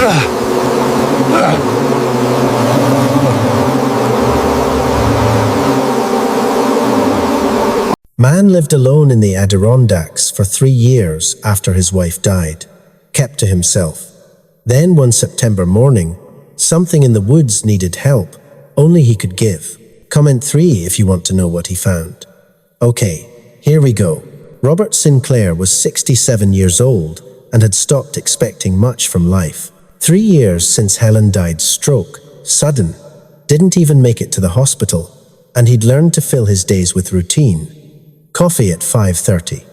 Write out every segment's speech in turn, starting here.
Man lived alone in the Adirondacks for 3 years after his wife died, kept to himself. Then one September morning, something in the woods needed help, only he could give. Comment 3 if you want to know what he found. Okay, here we go. Robert Sinclair was 67 years old and had stopped expecting much from life. 3 years since Helen died, stroke, sudden, didn't even make it to the hospital, and he'd learned to fill his days with routine. Coffee at 5:30.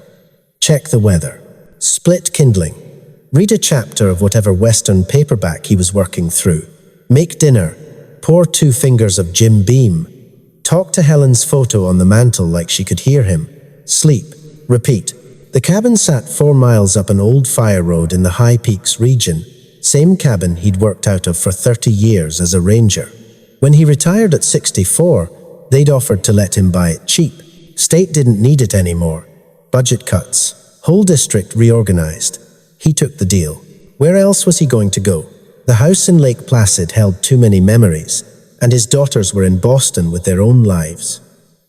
Check the weather. Split kindling. Read a chapter of whatever Western paperback he was working through. Make dinner. Pour 2 fingers of Jim Beam. Talk to Helen's photo on the mantle like she could hear him. Sleep. Repeat. The cabin sat 4 miles up an old fire road in the High Peaks region, same cabin he'd worked out of for 30 years as a ranger. When he retired at 64, they'd offered to let him buy it cheap. State didn't need it anymore. Budget cuts. Whole district reorganized. He took the deal. Where else was he going to go? The house in Lake Placid held too many memories, and his daughters were in Boston with their own lives.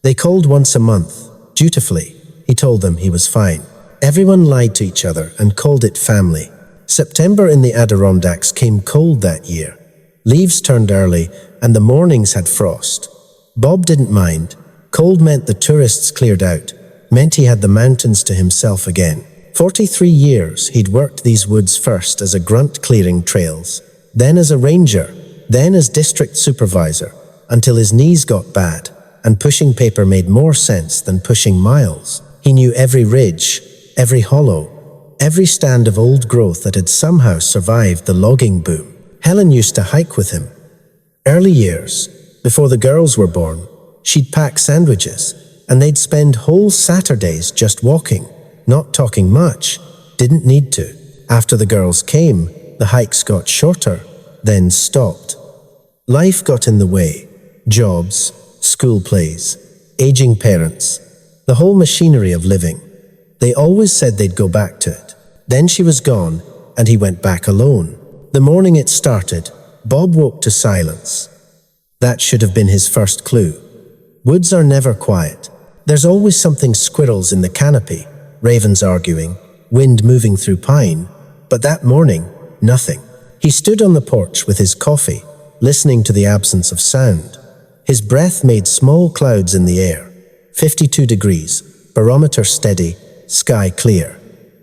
They called once a month. Dutifully, he told them he was fine. Everyone lied to each other and called it family. September in the Adirondacks came cold that year. Leaves turned early, and the mornings had frost. Bob didn't mind. Cold meant the tourists cleared out, meant he had the mountains to himself again. 43 years he'd worked these woods, first as a grunt clearing trails, then as a ranger, then as district supervisor, until his knees got bad, and pushing paper made more sense than pushing miles. He knew every ridge, every hollow, every stand of old growth that had somehow survived the logging boom. Helen used to hike with him. Early years, before the girls were born, she'd pack sandwiches, and they'd spend whole Saturdays just walking, not talking much, didn't need to. After the girls came, the hikes got shorter, then stopped. Life got in the way. Jobs, school plays, aging parents, the whole machinery of living. They always said they'd go back to it. Then she was gone, and he went back alone. The morning it started, Bob woke to silence. That should have been his first clue. Woods are never quiet. There's always something: squirrels in the canopy, ravens arguing, wind moving through pine. But that morning, nothing. He stood on the porch with his coffee, listening to the absence of sound. His breath made small clouds in the air. 52 degrees, barometer steady, sky clear.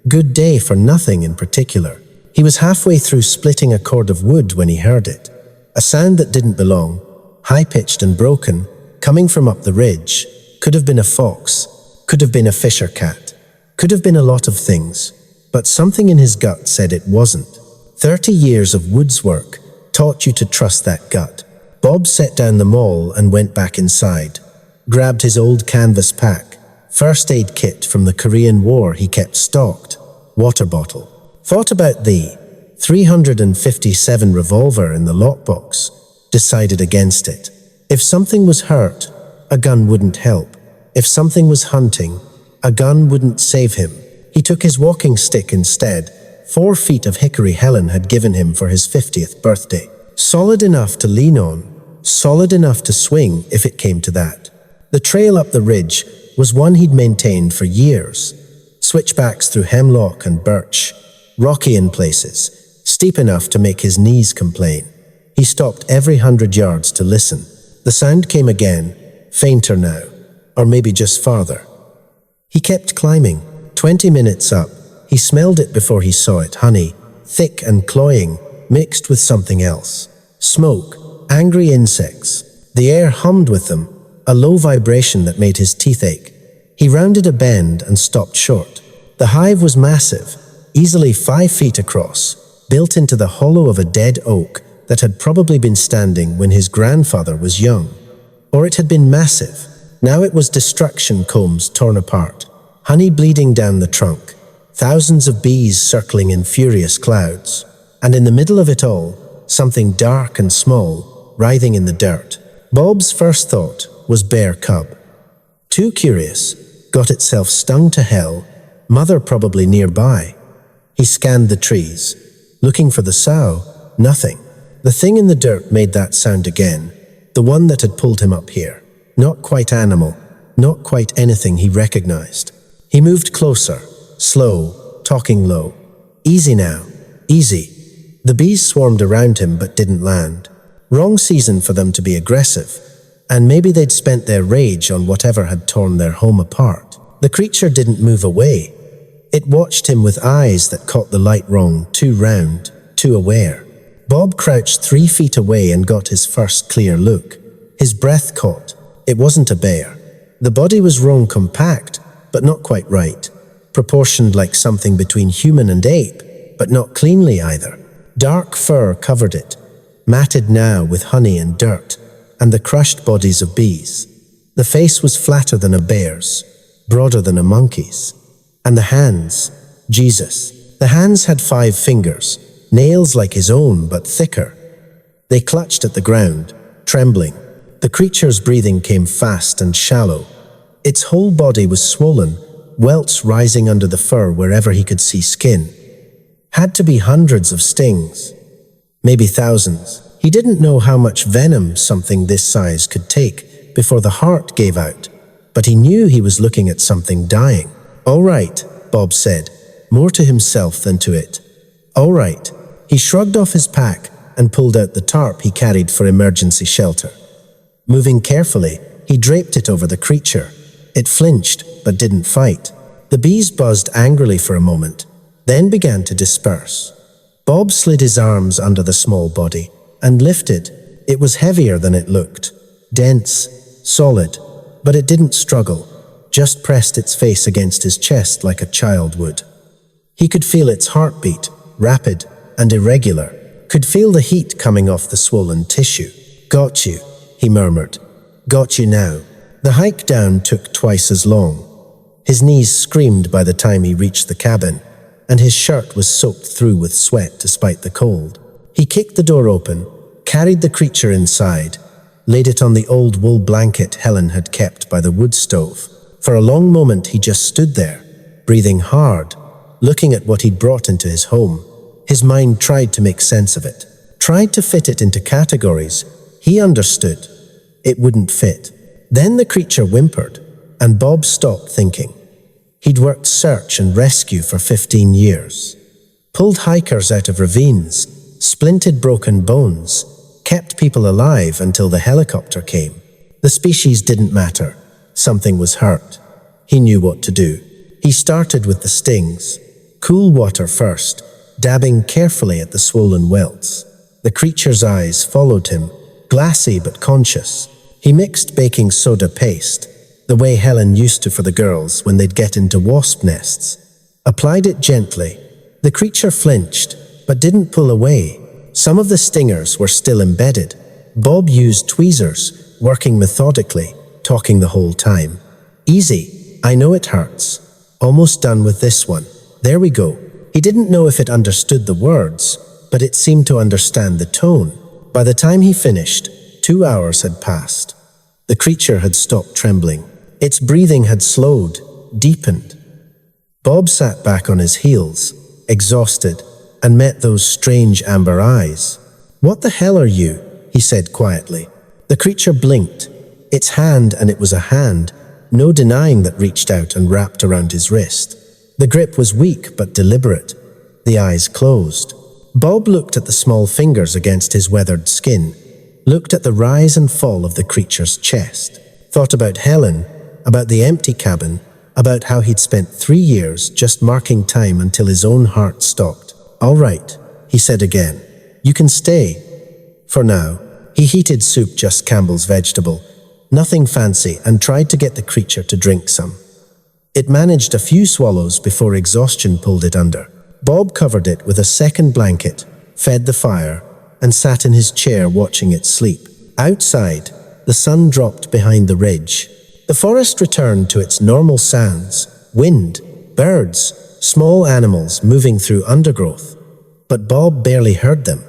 Good day for nothing in particular. He was halfway through splitting a cord of wood when he heard it. A sound that didn't belong, high-pitched and broken, coming from up the ridge. Could have been a fox, could have been a fisher cat, could have been a lot of things, but something in his gut said it wasn't. 30 years of woods work taught you to trust that gut. Bob set down the maul and went back inside, grabbed his old canvas pack, first aid kit from the Korean War he kept stocked, water bottle. Thought about the .357 revolver in the lockbox, decided against it. If something was hurt, a gun wouldn't help. If something was hunting, a gun wouldn't save him. He took his walking stick instead, 4 feet of hickory Helen had given him for his 50th birthday. Solid enough to lean on, solid enough to swing if it came to that. The trail up the ridge was one he'd maintained for years. Switchbacks through hemlock and birch, rocky in places, steep enough to make his knees complain. He stopped every 100 yards to listen. The sound came again, fainter now, or maybe just farther. He kept climbing. 20 minutes up, he smelled it before he saw it. Honey, thick and cloying, mixed with something else. Smoke, angry insects. The air hummed with them, a low vibration that made his teeth ache. He rounded a bend and stopped short. The hive was massive, easily 5 feet across, built into the hollow of a dead oak that had probably been standing when his grandfather was young. Or it had been massive. Now it was destruction, combs torn apart, honey bleeding down the trunk, thousands of bees circling in furious clouds. And in the middle of it all, something dark and small, writhing in the dirt. Bob's first thought was bear cub. Too curious, got itself stung to hell, mother probably nearby. He scanned the trees, looking for the sow. Nothing. The thing in the dirt made that sound again, the one that had pulled him up here. Not quite animal, not quite anything he recognized. He moved closer, slow, talking low. Easy now, easy. The bees swarmed around him but didn't land. Wrong season for them to be aggressive, and maybe they'd spent their rage on whatever had torn their home apart. The creature didn't move away. It watched him with eyes that caught the light wrong, too round, too aware. Bob crouched 3 feet away and got his first clear look. His breath caught. It wasn't a bear. The body was wrong, compact, but not quite right. Proportioned like something between human and ape, but not cleanly either. Dark fur covered it, matted now with honey and dirt, and the crushed bodies of bees. The face was flatter than a bear's, broader than a monkey's. And the hands, Jesus. The hands had 5 fingers, nails like his own but thicker. They clutched at the ground, trembling. The creature's breathing came fast and shallow. Its whole body was swollen, welts rising under the fur wherever he could see skin. Had to be hundreds of stings, maybe thousands. He didn't know how much venom something this size could take before the heart gave out, but he knew he was looking at something dying. "All right," Bob said, more to himself than to it. "All right." He shrugged off his pack and pulled out the tarp he carried for emergency shelter. Moving carefully, he draped it over the creature. It flinched, but didn't fight. The bees buzzed angrily for a moment, then began to disperse. Bob slid his arms under the small body and lifted. It was heavier than it looked. Dense, solid, but it didn't struggle, just pressed its face against his chest like a child would. He could feel its heartbeat, rapid and irregular, could feel the heat coming off the swollen tissue. "Got you," he murmured. "Got you now." The hike down took twice as long. His knees screamed by the time he reached the cabin, and his shirt was soaked through with sweat despite the cold. He kicked the door open, carried the creature inside, laid it on the old wool blanket Helen had kept by the wood stove. For a long moment he just stood there, breathing hard, looking at what he'd brought into his home. His mind tried to make sense of it, tried to fit it into categories. He understood. It wouldn't fit. Then the creature whimpered, and Bob stopped thinking. He'd worked search and rescue for 15 years, pulled hikers out of ravines, splinted broken bones, kept people alive until the helicopter came. The species didn't matter. Something was hurt. He knew what to do. He started with the stings. Cool water first, dabbing carefully at the swollen welts. The creature's eyes followed him, glassy but conscious. He mixed baking soda paste, the way Helen used to for the girls when they'd get into wasp nests. Applied it gently. The creature flinched, but didn't pull away. Some of the stingers were still embedded. Bob used tweezers, working methodically, talking the whole time. "Easy, I know it hurts. Almost done with this one. There we go." He didn't know if it understood the words, but it seemed to understand the tone. By the time he finished, 2 hours had passed. The creature had stopped trembling. Its breathing had slowed, deepened. Bob sat back on his heels, exhausted, and met those strange amber eyes. "What the hell are you?" he said quietly. The creature blinked. Its hand, and it was a hand, no denying that, reached out and wrapped around his wrist. The grip was weak but deliberate. The eyes closed. Bob looked at the small fingers against his weathered skin, looked at the rise and fall of the creature's chest, thought about Helen, about the empty cabin, about how he'd spent 3 years just marking time until his own heart stopped. "All right," he said again. "You can stay. For now." He heated soup, just Campbell's vegetable, nothing fancy, and tried to get the creature to drink some. It managed a few swallows before exhaustion pulled it under. Bob covered it with a second blanket, fed the fire, and sat in his chair watching it sleep. Outside, the sun dropped behind the ridge. The forest returned to its normal sounds: wind, birds, small animals moving through undergrowth. But Bob barely heard them.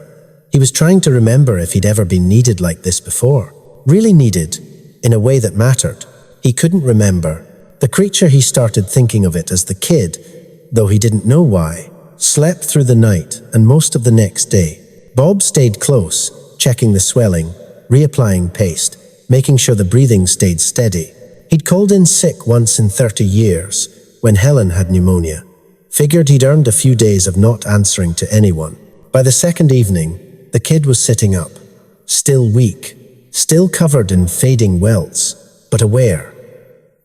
He was trying to remember if he'd ever been needed like this before. Really needed, in a way that mattered. He couldn't remember. The creature, he started thinking of it as the kid, though he didn't know why, slept through the night and most of the next day. Bob stayed close, checking the swelling, reapplying paste, making sure the breathing stayed steady. He'd called in sick once in 30 years, when Helen had pneumonia. Figured he'd earned a few days of not answering to anyone. By the second evening, the kid was sitting up, still weak, still covered in fading welts, but aware.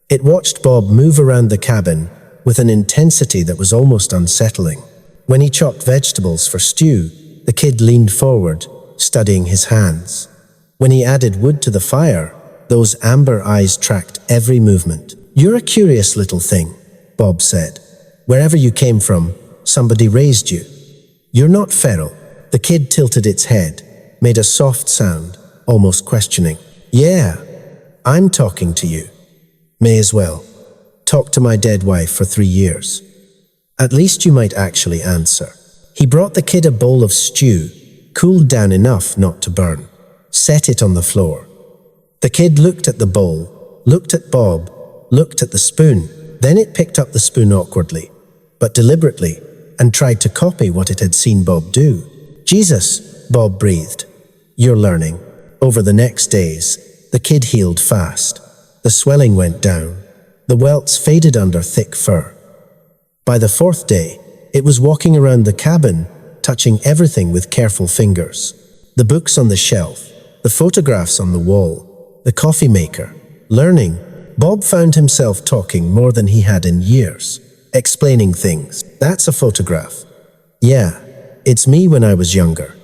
It watched Bob move around the cabin with an intensity that was almost unsettling. When he chopped vegetables for stew, the kid leaned forward, studying his hands. When he added wood to the fire, those amber eyes tracked every movement. "You're a curious little thing," Bob said. "Wherever you came from, somebody raised you. You're not feral." The kid tilted its head, made a soft sound, almost questioning. "Yeah, I'm talking to you. May as well. Talked to my dead wife for 3 years. At least you might actually answer." He brought the kid a bowl of stew, cooled down enough not to burn, set it on the floor. The kid looked at the bowl, looked at Bob, looked at the spoon. Then it picked up the spoon awkwardly, but deliberately, and tried to copy what it had seen Bob do. "Jesus," Bob breathed. "You're learning." Over the next days, the kid healed fast. The swelling went down. The welts faded under thick fur. By the 4th day, it was walking around the cabin, touching everything with careful fingers. The books on the shelf, the photographs on the wall, the coffee maker. Learning, Bob found himself talking more than he had in years, explaining things. "That's a photograph. Yeah, it's me when I was younger.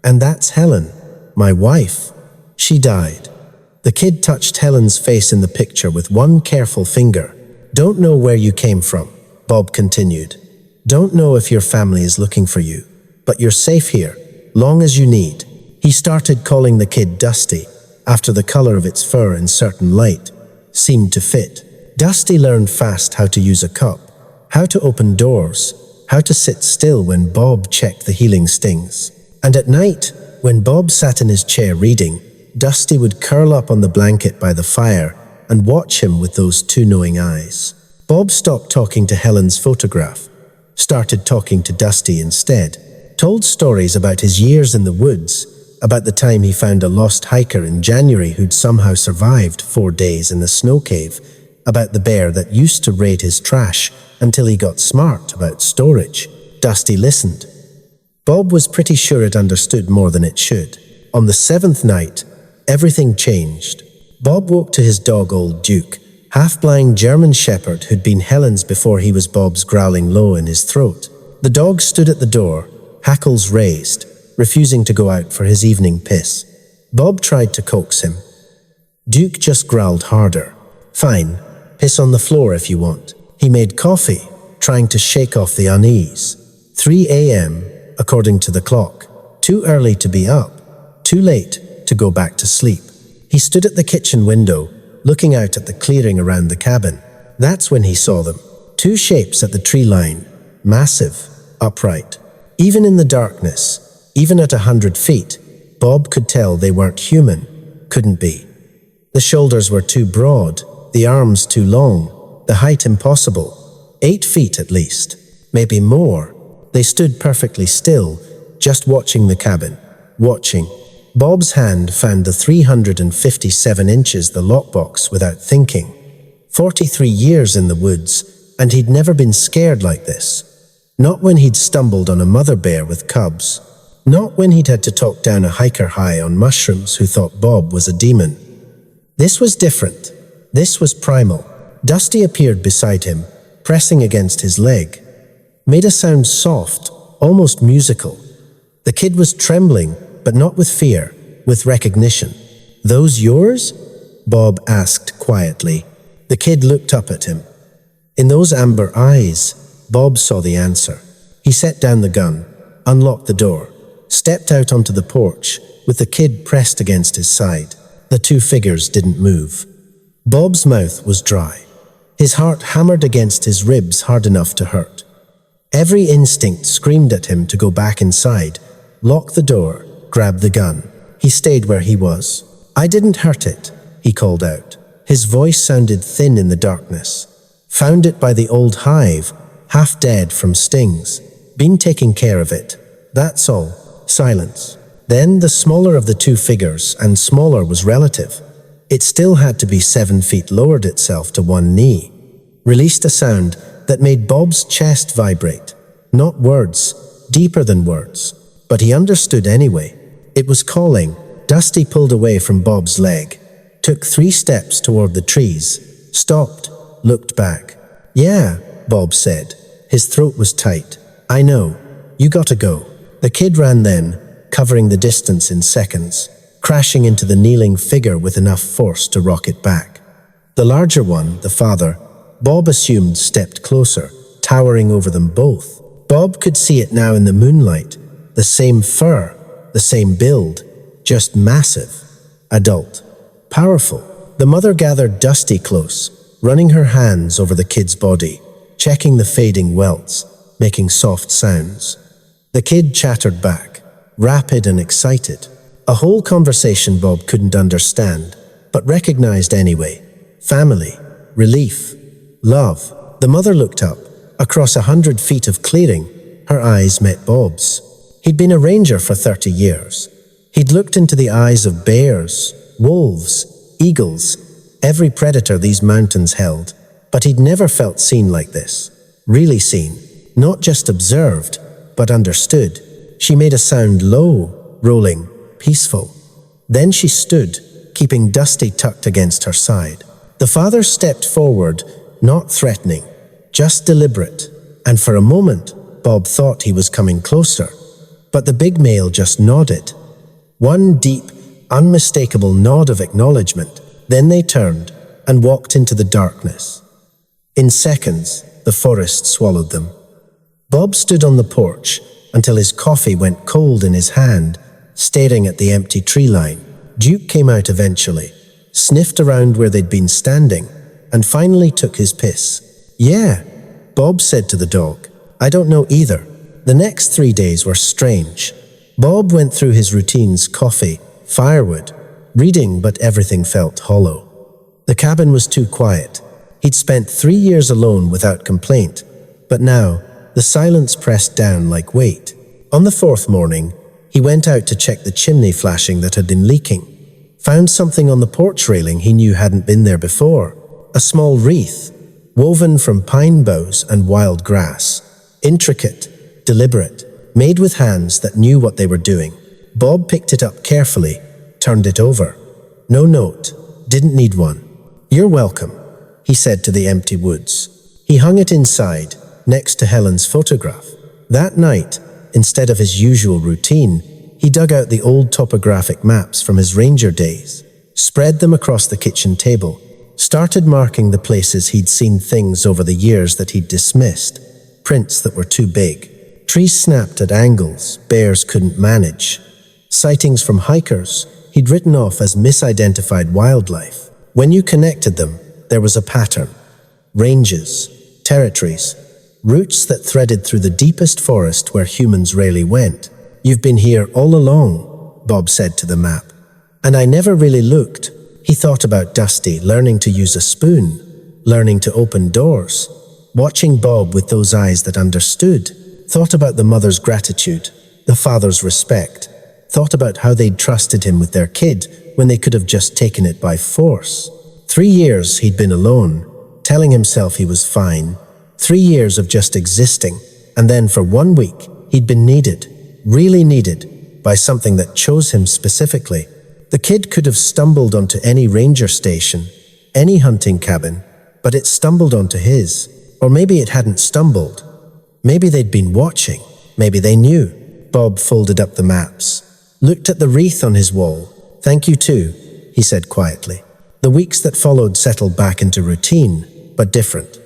And that's Helen, my wife. She died." The kid touched Helen's face in the picture with one careful finger. "Don't know where you came from," Bob continued. "Don't know if your family is looking for you, but you're safe here, long as you need." He started calling the kid Dusty, after the color of its fur in certain light seemed to fit. Dusty learned fast how to use a cup, how to open doors, how to sit still when Bob checked the healing stings. And at night, when Bob sat in his chair reading, Dusty would curl up on the blanket by the fire and watch him with those two knowing eyes. Bob stopped talking to Helen's photograph, started talking to Dusty instead, told stories about his years in the woods, about the time he found a lost hiker in January who'd somehow survived 4 days in the snow cave, about the bear that used to raid his trash until he got smart about storage. Dusty listened. Bob was pretty sure it understood more than it should. On the 7th night, everything changed. Bob woke to his dog Old Duke, half-blind German shepherd who'd been Helen's before he was Bob's, growling low in his throat. The dog stood at the door, hackles raised, refusing to go out for his evening piss. Bob tried to coax him. Duke just growled harder. "Fine, piss on the floor if you want." He made coffee, trying to shake off the unease. 3 a.m., according to the clock. Too early to be up, too late to go back to sleep. He stood at the kitchen window, looking out at the clearing around the cabin. That's when he saw them. 2 shapes at the tree line, massive, upright. Even in the darkness, even at 100 feet, Bob could tell they weren't human. Couldn't be. The shoulders were too broad, the arms too long, the height impossible. 8 feet at least, maybe more. They stood perfectly still, just watching the cabin. Watching. Bob's hand found the 357 inches the lockbox without thinking. 43 years in the woods, and he'd never been scared like this. Not when he'd stumbled on a mother bear with cubs. Not when he'd had to talk down a hiker high on mushrooms who thought Bob was a demon. This was different. This was primal. Dusty appeared beside him, pressing against his leg. Made a sound soft, almost musical. The kid was trembling, but not with fear, with recognition. "Those yours?" Bob asked quietly. The kid looked up at him. In those amber eyes, Bob saw the answer. He set down the gun, unlocked the door, stepped out onto the porch, with the kid pressed against his side. The 2 figures didn't move. Bob's mouth was dry. His heart hammered against his ribs hard enough to hurt. Every instinct screamed at him to go back inside, lock the door, grab the gun. He stayed where he was. "I didn't hurt it," he called out. His voice sounded thin in the darkness. "Found it by the old hive, half dead from stings. Been taking care of it. That's all." Silence. Then the smaller of the two figures, and smaller was relative, it still had to be 7 feet, lowered itself to one knee, released a sound that made Bob's chest vibrate. Not words, deeper than words, but he understood anyway. It was calling. Dusty pulled away from Bob's leg, took 3 steps toward the trees, stopped, looked back. "Yeah," Bob said. His throat was tight. "I know. You gotta go." The kid ran then, covering the distance in seconds, crashing into the kneeling figure with enough force to rock it back. The larger one, the father, Bob assumed stepped closer, towering over them both. Bob could see it now in the moonlight. The same fur, the same build, just massive, adult, powerful. The mother gathered Dusty close, running her hands over the kid's body, checking the fading welts, making soft sounds. The kid chattered back, rapid and excited. A whole conversation Bob couldn't understand, but recognized anyway. Family, relief, love. The mother looked up. Across 100 feet of clearing, her eyes met Bob's. He'd been a ranger for 30 years. He'd looked into the eyes of bears, wolves, eagles, every predator these mountains held, but he'd never felt seen like this. Really seen. Not just observed, but understood. She made a sound low, rolling, peaceful. Then she stood, keeping Dusty tucked against her side. The father stepped forward, not threatening, just deliberate, and for a moment, Bob thought he was coming closer. But the big male just nodded. One deep, unmistakable nod of acknowledgement. Then they turned and walked into the darkness. In seconds, the forest swallowed them. Bob stood on the porch until his coffee went cold in his hand, staring at the empty tree line. Duke came out eventually, sniffed around where they'd been standing, and finally took his piss. "Yeah," Bob said to the dog. "I don't know either." The next 3 days were strange. Bob went through his routines: coffee, firewood, reading, but everything felt hollow. The cabin was too quiet. He'd spent 3 years alone without complaint, but now the silence pressed down like weight. On the 4th morning, he went out to check the chimney flashing that had been leaking. Found something on the porch railing he knew hadn't been there before. A small wreath, woven from pine boughs and wild grass. Intricate, deliberate, made with hands that knew what they were doing. Bob picked it up carefully, turned it over. No note, didn't need one. "You're welcome," he said to the empty woods. He hung it inside, next to Helen's photograph. That night, instead of his usual routine, he dug out the old topographic maps from his ranger days, spread them across the kitchen table, started marking the places he'd seen things over the years that he'd dismissed, prints that were too big. Trees snapped at angles bears couldn't manage. Sightings from hikers he'd written off as misidentified wildlife. When you connected them, there was a pattern. Ranges, territories, routes that threaded through the deepest forest where humans rarely went. "You've been here all along," Bob said to the map. "And I never really looked." He thought about Dusty learning to use a spoon, learning to open doors, watching Bob with those eyes that understood, thought about the mother's gratitude, the father's respect, thought about how they'd trusted him with their kid when they could have just taken it by force. 3 years he'd been alone, telling himself he was fine. 3 years of just existing, and then for 1 week he'd been needed, really needed, by something that chose him specifically. The kid could have stumbled onto any ranger station, any hunting cabin, but it stumbled onto his. Or maybe it hadn't stumbled. Maybe they'd been watching. Maybe they knew. Bob folded up the maps, looked at the wreath on his wall. "Thank you too," he said quietly. The weeks that followed settled back into routine, but different.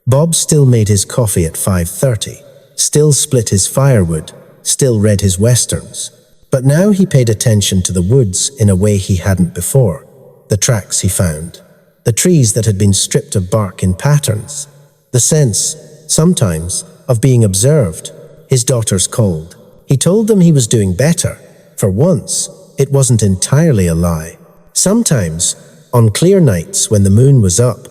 Bob still made his coffee at 5:30, still split his firewood, still read his westerns. But now he paid attention to the woods in a way he hadn't before. The tracks he found, the trees that had been stripped of bark in patterns, the sense, sometimes, of being observed. His daughters called. He told them he was doing better. For once, it wasn't entirely a lie. Sometimes, on clear nights when the moon was up,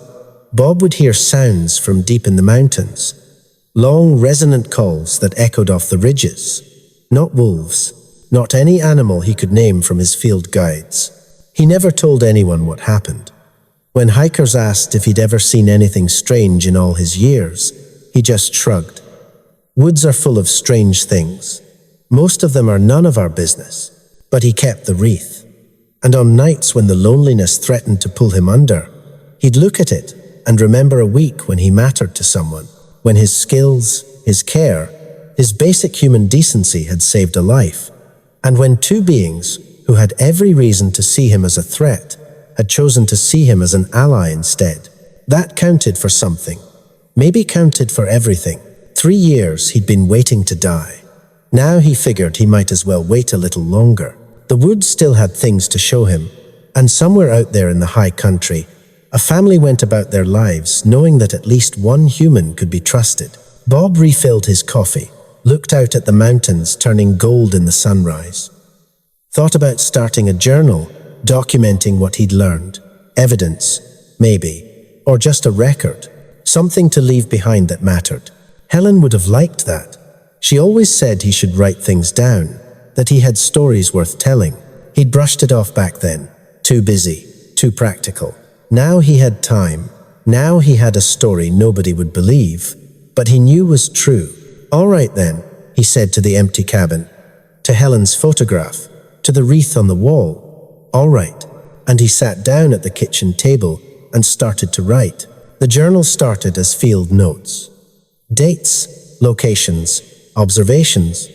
Bob would hear sounds from deep in the mountains. Long, resonant calls that echoed off the ridges. Not wolves, not any animal he could name from his field guides. He never told anyone what happened. When hikers asked if he'd ever seen anything strange in all his years, he just shrugged. Woods are full of strange things. Most of them are none of our business. But he kept the wreath. And on nights when the loneliness threatened to pull him under, he'd look at it and remember a week when he mattered to someone, when his skills, his care, his basic human decency had saved a life, and when two beings who had every reason to see him as a threat had chosen to see him as an ally instead. That counted for something. Maybe counted for everything. 3 years he'd been waiting to die. Now he figured he might as well wait a little longer. The woods still had things to show him, and somewhere out there in the high country, a family went about their lives knowing that at least one human could be trusted. Bob refilled his coffee, looked out at the mountains turning gold in the sunrise. Thought about starting a journal, documenting what he'd learned. Evidence, maybe, or just a record. Something to leave behind that mattered. Helen would have liked that. She always said he should write things down, that he had stories worth telling. He'd brushed it off back then. Too busy, too practical. Now he had time. Now he had a story nobody would believe, but he knew was true. All right then, he said to the empty cabin, to Helen's photograph, to the wreath on the wall. All right. And he sat down at the kitchen table and started to write. The journal started as field notes. Dates, locations, observations.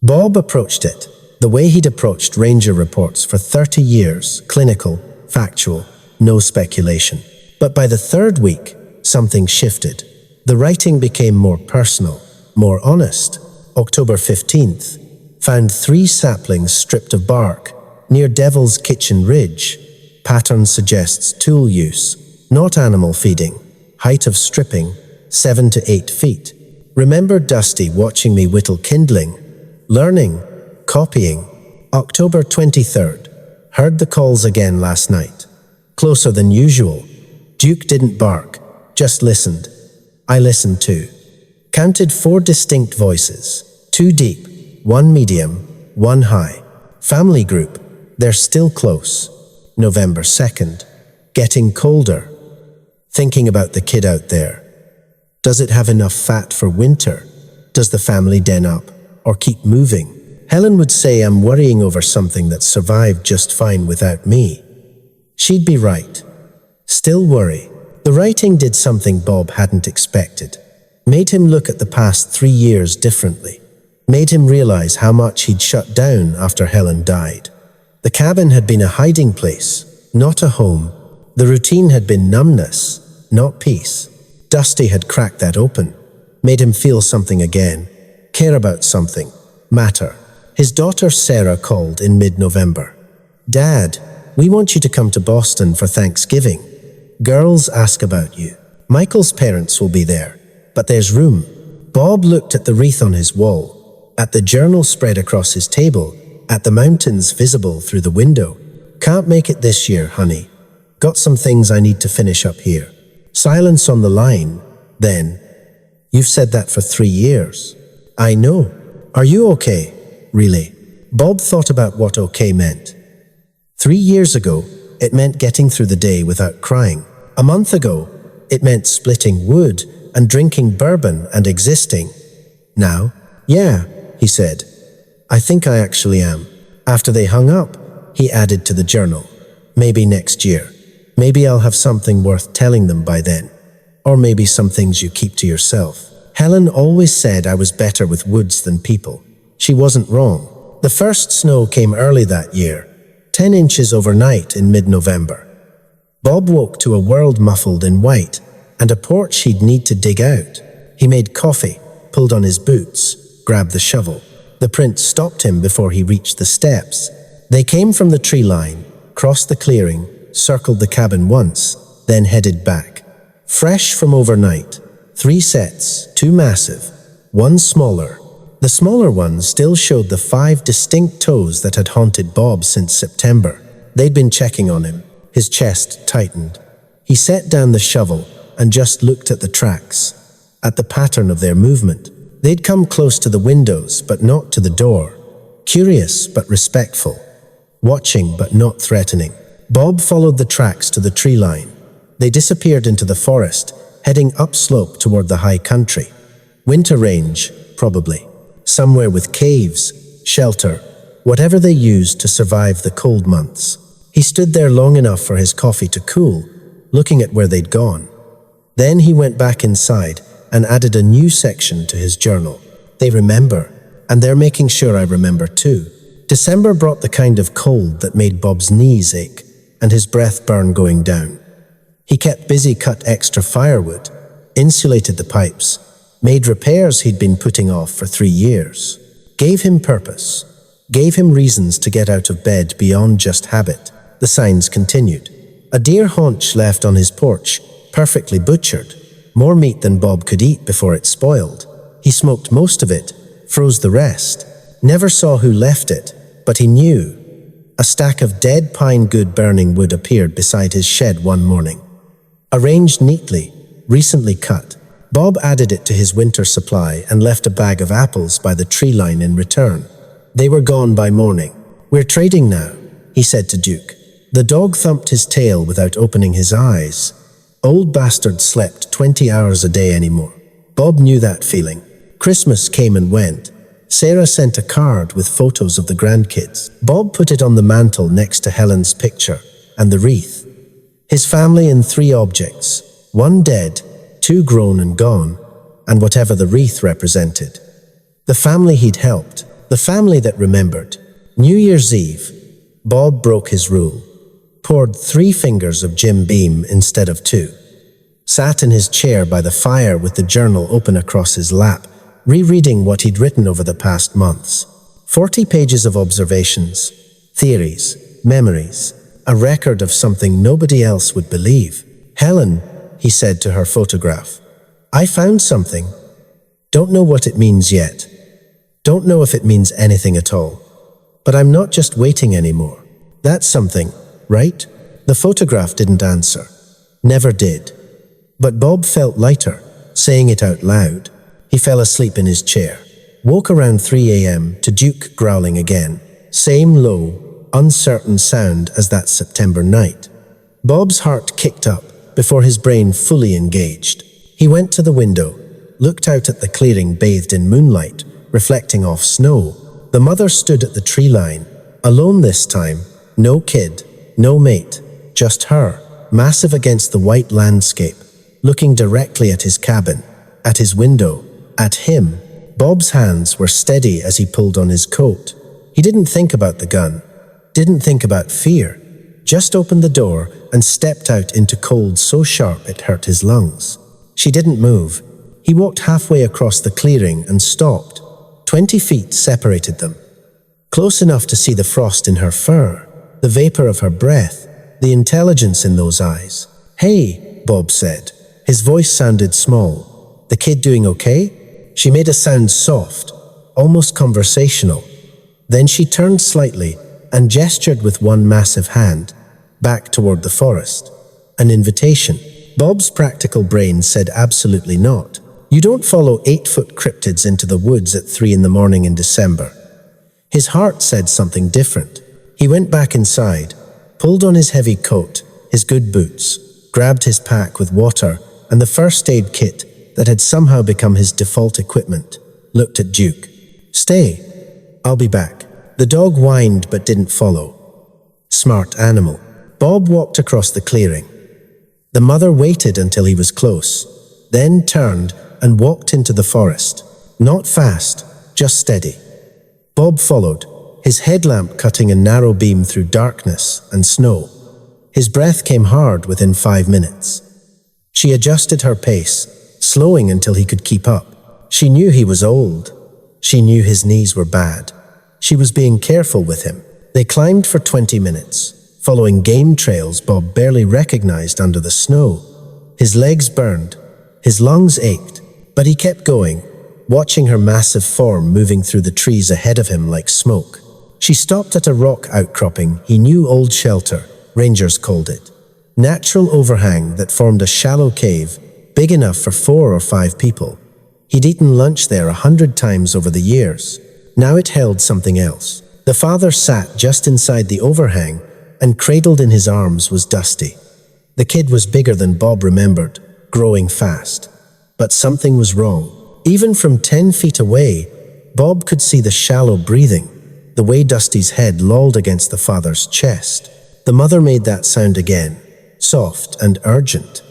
Bob approached it the way he'd approached ranger reports for 30 years, clinical, factual, no speculation. But by the 3rd week, something shifted. The writing became more personal, more honest. October 15th, found 3 saplings stripped of bark near Devil's Kitchen Ridge. Pattern suggests tool use, not animal feeding. Height of stripping, 7 to 8 feet. Remember Dusty watching me whittle kindling, learning, copying. October 23rd, heard the calls again last night. Closer than usual. Duke didn't bark, just listened. I listened too. Counted 4 distinct voices, 2 deep, 1 medium, 1 high. Family group, they're still close. November 2nd, getting colder. Thinking about the kid out there. Does it have enough fat for winter? Does the family den up or keep moving? Helen would say I'm worrying over something that survived just fine without me. She'd be right. Still worry. The writing did something Bob hadn't expected. Made him look at the past 3 years differently. Made him realize how much he'd shut down after Helen died. The cabin had been a hiding place, not a home. The routine had been numbness, not peace. Dusty had cracked that open. Made him feel something again. Care about something. Matter. His daughter Sarah called in mid-November. Dad, we want you to come to Boston for Thanksgiving. Girls ask about you. Michael's parents will be there, but there's room. Bob looked at the wreath on his wall, at the journal spread across his table, at the mountains visible through the window. Can't make it this year, honey. Got some things I need to finish up here. Silence on the line. Then, you've said that for 3 years. I know. Are you okay? Really? Bob thought about what okay meant. 3 years ago, it meant getting through the day without crying. A month ago, it meant splitting wood and drinking bourbon and existing. Now, yeah, he said. I think I actually am. After they hung up, he added to the journal. Maybe next year. Maybe I'll have something worth telling them by then. Or maybe some things you keep to yourself. Helen always said I was better with woods than people. She wasn't wrong. The first snow came early that year, 10 inches overnight in mid-November. Bob woke to a world muffled in white and a porch he'd need to dig out. He made coffee, pulled on his boots, grabbed the shovel. The prince stopped him before he reached the steps. They came from the tree line, crossed the clearing, circled the cabin once, then headed back. Fresh from overnight, 3 sets, 2 massive, 1 smaller. The smaller one still showed the 5 distinct toes that had haunted Bob since September. They'd been checking on him. His chest tightened. He set down the shovel and just looked at the tracks, at the pattern of their movement. They'd come close to the windows, but not to the door. curious but respectful, watching but not threatening. Bob followed the tracks to the tree line. They disappeared into the forest, heading upslope toward the high country. Winter range, probably. Somewhere with caves, shelter, whatever they used to survive the cold months. He stood there long enough for his coffee to cool, looking at where they'd gone. Then he went back inside and added a new section to his journal. They remember, and they're making sure I remember too. December brought the kind of cold that made Bob's knees ache and his breath burn going down. He kept busy, cut extra firewood, insulated the pipes, made repairs he'd been putting off for 3 years. Gave him purpose, gave him reasons to get out of bed beyond just habit. The signs continued. A deer haunch left on his porch, perfectly butchered, more meat than Bob could eat before it spoiled. He smoked most of it, froze the rest, never saw who left it, but he knew. A stack of dead pine good burning wood appeared beside his shed one morning. Arranged neatly, recently cut. Bob added it to his winter supply and left a bag of apples by the tree line in return. They were gone by morning. "We're trading now," he said to Duke. The dog thumped his tail without opening his eyes. Old bastard slept 20 hours a day anymore. Bob knew that feeling. Christmas came and went. Sarah sent a card with photos of the grandkids. Bob put it on the mantel next to Helen's picture and the wreath. His family in 3 objects, 1 dead, 2 grown and gone, and whatever the wreath represented. The family he'd helped, the family that remembered. New Year's Eve, Bob broke his rule. Poured 3 fingers of Jim Beam instead of 2. Sat in his chair by the fire with the journal open across his lap, rereading what he'd written over the past months. 40 pages of observations, theories, memories, a record of something nobody else would believe. "Helen," he said to her photograph, "I found something. Don't know what it means yet. Don't know if it means anything at all. But I'm not just waiting anymore. That's something, right?" The photograph didn't answer. Never did. But Bob felt lighter, saying it out loud. He fell asleep in his chair. Woke around 3 a.m. to Duke growling again. Same low, uncertain sound as that September night. Bob's heart kicked up before his brain fully engaged. He went to the window, looked out at the clearing bathed in moonlight, reflecting off snow. The mother stood at the tree line, alone this time, no kid, no mate, just her, massive against the white landscape, looking directly at his cabin, at his window, at him. Bob's hands were steady as he pulled on his coat. He didn't think about the gun, didn't think about fear, just opened the door and stepped out into cold so sharp it hurt his lungs. She didn't move. He walked halfway across the clearing and stopped. 20 feet separated them. Close enough to see the frost in her fur, the vapor of her breath, the intelligence in those eyes. "Hey," Bob said. His voice sounded small. "The kid doing okay?" She made a sound soft, almost conversational. Then she turned slightly and gestured with one massive hand, back toward the forest. An invitation. Bob's practical brain said absolutely not. You don't follow 8-foot cryptids into the woods at 3 in the morning in December. His heart said something different. He went back inside, pulled on his heavy coat, his good boots, grabbed his pack with water and the first aid kit that had somehow become his default equipment, looked at Duke. "Stay. I'll be back." The dog whined but didn't follow. Smart animal. Bob walked across the clearing. The mother waited until he was close, then turned and walked into the forest. Not fast, just steady. Bob followed, his headlamp cutting a narrow beam through darkness and snow. His breath came hard within 5 minutes. She adjusted her pace, slowing until he could keep up. She knew he was old. She knew his knees were bad. She was being careful with him. They climbed for 20 minutes, following game trails Bob barely recognized under the snow. His legs burned, his lungs ached, but he kept going, watching her massive form moving through the trees ahead of him like smoke. She stopped at a rock outcropping he knew, old shelter, rangers called it. Natural overhang that formed a shallow cave, big enough for 4 or 5 people. He'd eaten lunch there 100 times over the years. Now it held something else. The father sat just inside the overhang, and cradled in his arms was Dusty. The kid was bigger than Bob remembered, growing fast. But something was wrong. Even from 10 feet away, Bob could see the shallow breathing, the way Dusty's head lolled against the father's chest. The mother made that sound again, soft and urgent.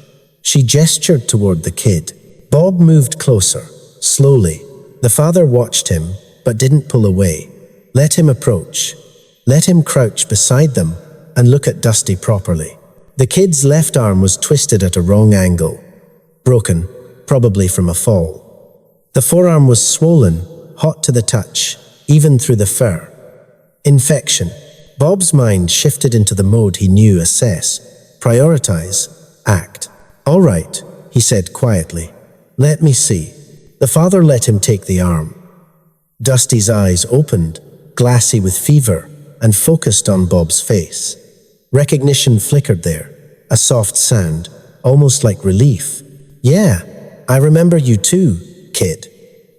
She gestured toward the kid. Bob moved closer, slowly. The father watched him, but didn't pull away. Let him approach. Let him crouch beside them and look at Dusty properly. The kid's left arm was twisted at a wrong angle, broken, probably from a fall. The forearm was swollen, hot to the touch, even through the fur. Infection. Bob's mind shifted into the mode he knew: assess, prioritize, act. "All right," he said quietly. "Let me see." The father let him take the arm. Dusty's eyes opened, glassy with fever, and focused on Bob's face. Recognition flickered there, a soft sound, almost like relief. "Yeah, I remember you too, kid.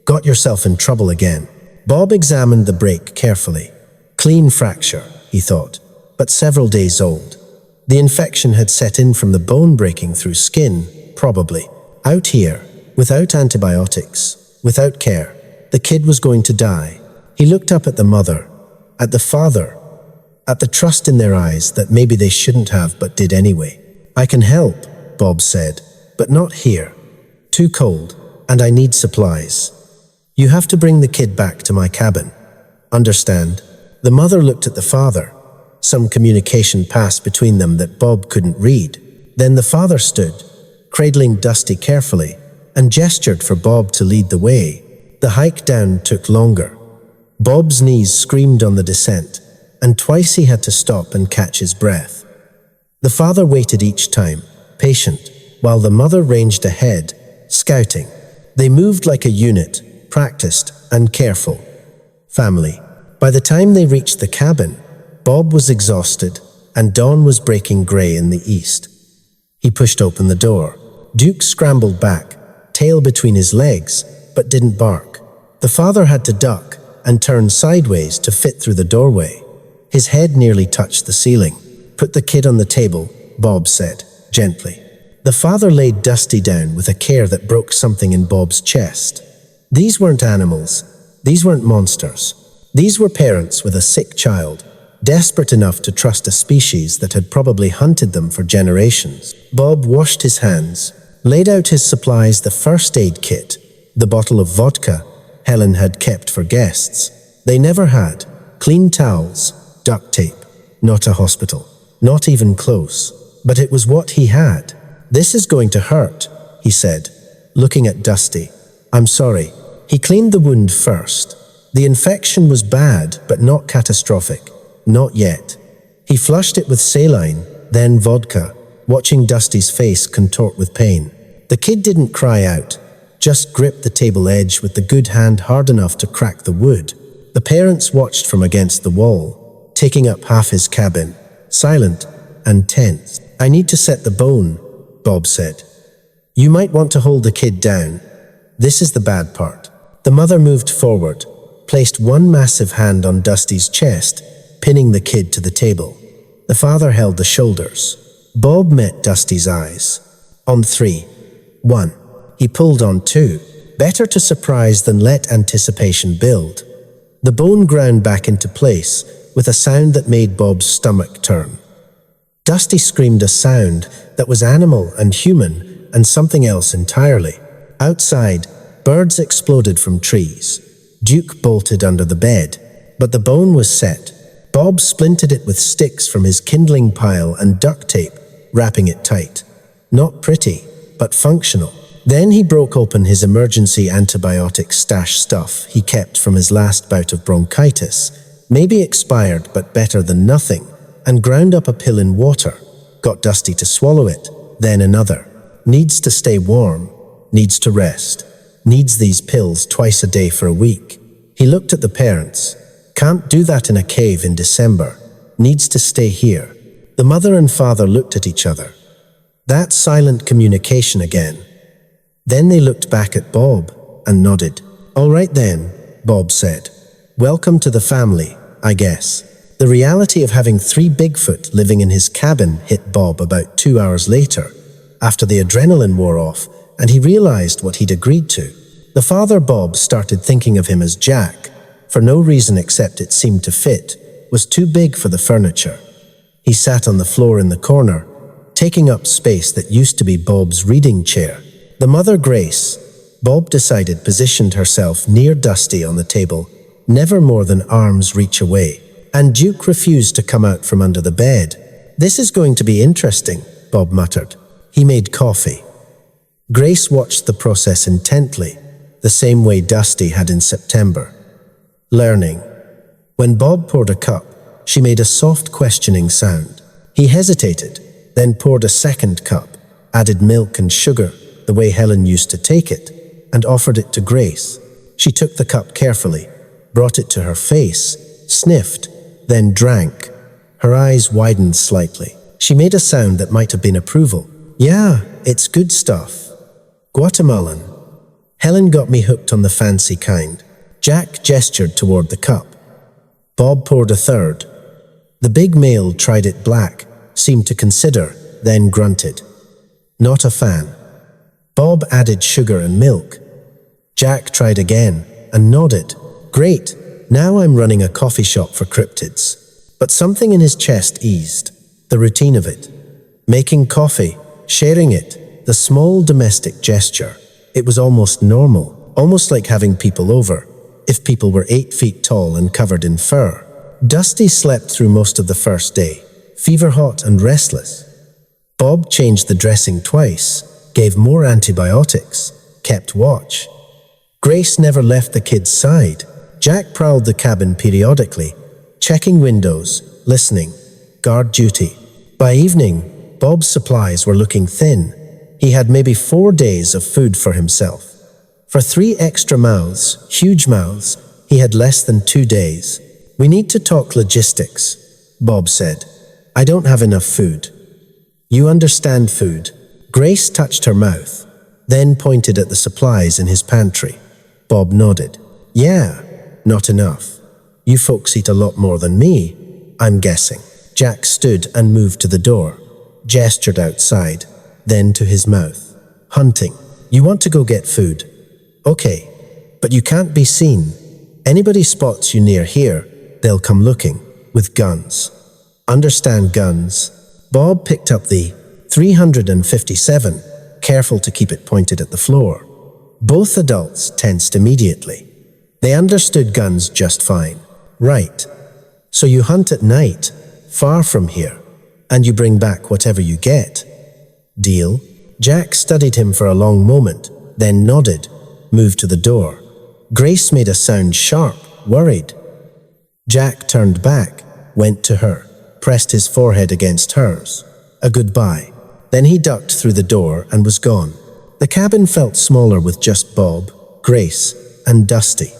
Got yourself in trouble again." Bob examined the break carefully. Clean fracture, he thought, but several days old. The infection had set in from the bone breaking through skin, probably. Out here, without antibiotics, without care, the kid was going to die. He looked up at the mother, at the father, at the trust in their eyes that maybe they shouldn't have but did anyway. "I can help," Bob said, "but not here. Too cold, and I need supplies. You have to bring the kid back to my cabin. Understand?" The mother looked at the father. Some communication passed between them that Bob couldn't read. Then the father stood, cradling Dusty carefully, and gestured for Bob to lead the way. The hike down took longer. Bob's knees screamed on the descent, and twice he had to stop and catch his breath. The father waited each time, patient, while the mother ranged ahead, scouting. They moved like a unit, practiced and careful. Family. By the time they reached the cabin, Bob was exhausted, and dawn was breaking gray in the east. He pushed open the door. Duke scrambled back, tail between his legs, but didn't bark. The father had to duck and turn sideways to fit through the doorway. His head nearly touched the ceiling. "Put the kid on the table," Bob said, gently. The father laid Dusty down with a care that broke something in Bob's chest. These weren't animals. These weren't monsters. These were parents with a sick child, desperate enough to trust a species that had probably hunted them for generations. Bob washed his hands, laid out his supplies: the first aid kit, the bottle of vodka Helen had kept for guests. They never had. Clean towels, duct tape. Not a hospital. Not even close. But it was what he had. "This is going to hurt," he said, looking at Dusty. "I'm sorry." He cleaned the wound first. The infection was bad, but not catastrophic. Not yet. He flushed it with saline, then vodka, watching Dusty's face contort with pain. The kid didn't cry out, just gripped the table edge with the good hand hard enough to crack the wood. The parents watched from against the wall, taking up half his cabin, silent and tense. "I need to set the bone," Bob said. "You might want to hold the kid down. This is the bad part." The mother moved forward, placed one massive hand on Dusty's chest, pinning the kid to the table. The father held the shoulders. Bob met Dusty's eyes. On 3. 1. He pulled on 2. Better to surprise than let anticipation build. The bone ground back into place with a sound that made Bob's stomach turn. Dusty screamed a sound that was animal and human and something else entirely. Outside, birds exploded from trees. Duke bolted under the bed, but the bone was set. Bob splintered it with sticks from his kindling pile and duct tape, wrapping it tight. Not pretty, but functional. Then he broke open his emergency antibiotic stash stuff he kept from his last bout of bronchitis, maybe expired but better than nothing, and ground up a pill in water. Got Dusty to swallow it, then another. Needs to stay warm, needs to rest, needs these pills twice a day for a week. He looked at the parents. Can't do that in a cave in December. Needs to stay here. The mother and father looked at each other. That silent communication again. Then they looked back at Bob and nodded. "All right then," Bob said. Welcome to the family, I guess. The reality of having 3 Bigfoot living in his cabin hit Bob about 2 hours later, after the adrenaline wore off and he realized what he'd agreed to. The father, Bob, started thinking of him as Jack, for no reason except it seemed to fit, was too big for the furniture. He sat on the floor in the corner, taking up space that used to be Bob's reading chair. The mother, Grace, Bob decided, positioned herself near Dusty on the table, never more than arm's reach away, and Duke refused to come out from under the bed. This is going to be interesting, Bob muttered. He made coffee. Grace watched the process intently, the same way Dusty had in September. Learning. When Bob poured a cup, she made a soft questioning sound. He hesitated, then poured a second cup, added milk and sugar, the way Helen used to take it, and offered it to Grace. She took the cup carefully, brought it to her face, sniffed, then drank. Her eyes widened slightly. She made a sound that might have been approval. Yeah, it's good stuff. Guatemalan. Helen got me hooked on the fancy kind. Jack gestured toward the cup. Bob poured a third. The big male tried it black, seemed to consider, then grunted. Not a fan. Bob added sugar and milk. Jack tried again and nodded. Great, now I'm running a coffee shop for cryptids. But something in his chest eased. The routine of it. Making coffee, sharing it, the small domestic gesture. It was almost normal, almost like having people over, if people were 8 feet tall and covered in fur. Dusty slept through most of the first day, fever-hot and restless. Bob changed the dressing twice, gave more antibiotics, kept watch. Grace never left the kid's side. Jack prowled the cabin periodically, checking windows, listening, guard duty. By evening, Bob's supplies were looking thin. He had maybe 4 days of food for himself. For 3 extra mouths, huge mouths, he had less than 2 days. We need to talk logistics, Bob said. I don't have enough food. You understand food. Grace touched her mouth, then pointed at the supplies in his pantry. Bob nodded. Yeah, not enough. You folks eat a lot more than me, I'm guessing. Jack stood and moved to the door, gestured outside, then to his mouth. Hunting. You want to go get food? Okay, but you can't be seen. Anybody spots you near here, they'll come looking, with guns. Understand guns? Bob picked up the 357, careful to keep it pointed at the floor. Both adults tensed immediately. They understood guns just fine. Right. So you hunt at night, far from here, and you bring back whatever you get. Deal? Jack studied him for a long moment, then nodded, moved to the door. Grace made a sound sharp, worried. Jack turned back, went to her, pressed his forehead against hers. A goodbye. Then he ducked through the door and was gone. The cabin felt smaller with just Bob, Grace, and Dusty.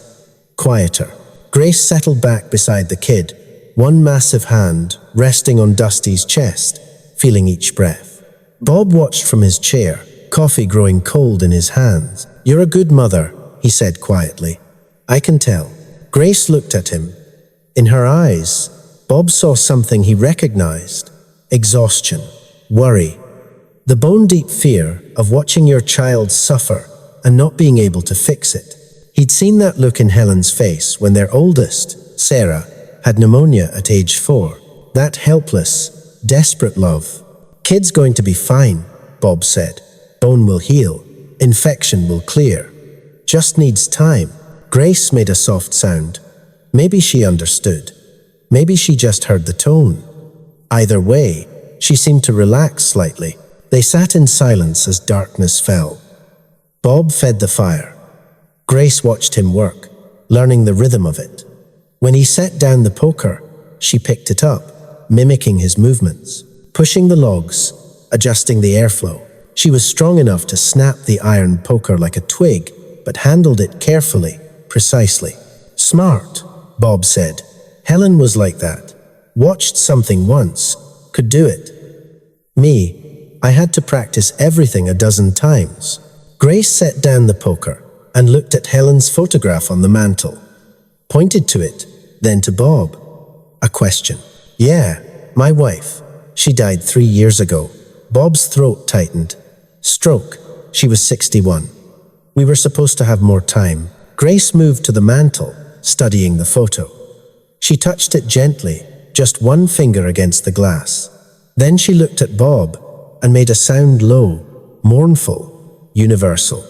Quieter. Grace settled back beside the kid, one massive hand resting on Dusty's chest, feeling each breath. Bob watched from his chair, coffee growing cold in his hands. You're a good mother, he said quietly. I can tell. Grace looked at him. In her eyes, Bob saw something he recognized. Exhaustion, worry, the bone-deep fear of watching your child suffer and not being able to fix it. He'd seen that look in Helen's face when their oldest, Sarah, had pneumonia at age 4. That helpless, desperate love. Kid's going to be fine, Bob said. Bone will heal. Infection will clear. Just needs time. Grace made a soft sound. Maybe she understood. Maybe she just heard the tone. Either way, she seemed to relax slightly. They sat in silence as darkness fell. Bob fed the fire. Grace watched him work, learning the rhythm of it. When he set down the poker, she picked it up, mimicking his movements, pushing the logs, adjusting the airflow. She was strong enough to snap the iron poker like a twig, but handled it carefully, precisely. Smart, Bob said. Helen was like that. Watched something once, could do it. Me, I had to practice everything a dozen times. Grace set down the poker and looked at Helen's photograph on the mantel. pointed to it, then to Bob. A question. Yeah, my wife. She died 3 years ago. Bob's throat tightened. Stroke. She was 61. We were supposed to have more time. Grace moved to the mantel, studying the photo. She touched it gently, just one finger against the glass. Then she looked at Bob and made a sound low, mournful, universal.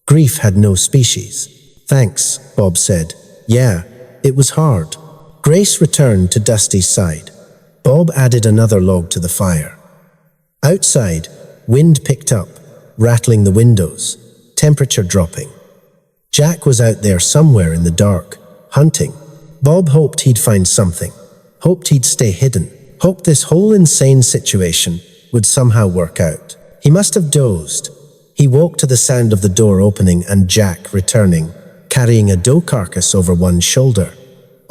Grief had no species. Thanks, Bob said. Yeah, it was hard. Grace returned to Dusty's side. Bob added another log to the fire. Outside, wind picked up, rattling the windows, temperature dropping. Jack was out there somewhere in the dark, hunting. Bob hoped he'd find something, hoped he'd stay hidden, hoped this whole insane situation would somehow work out. He must have dozed. He woke to the sound of the door opening and Jack returning, carrying a doe carcass over one shoulder,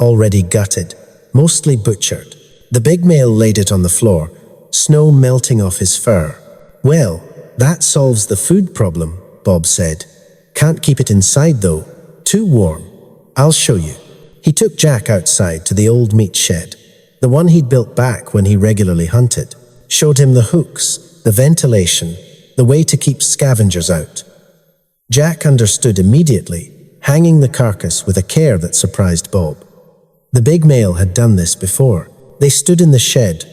already gutted, mostly butchered. The big male laid it on the floor, snow melting off his fur. Well, that solves the food problem, Bob said. Can't keep it inside though, too warm. I'll show you. He took Jack outside to the old meat shed, the one he'd built back when he regularly hunted, showed him the hooks, the ventilation, the way to keep scavengers out. Jack understood immediately, hanging the carcass with a care that surprised Bob. The big male had done this before. They stood in the shed,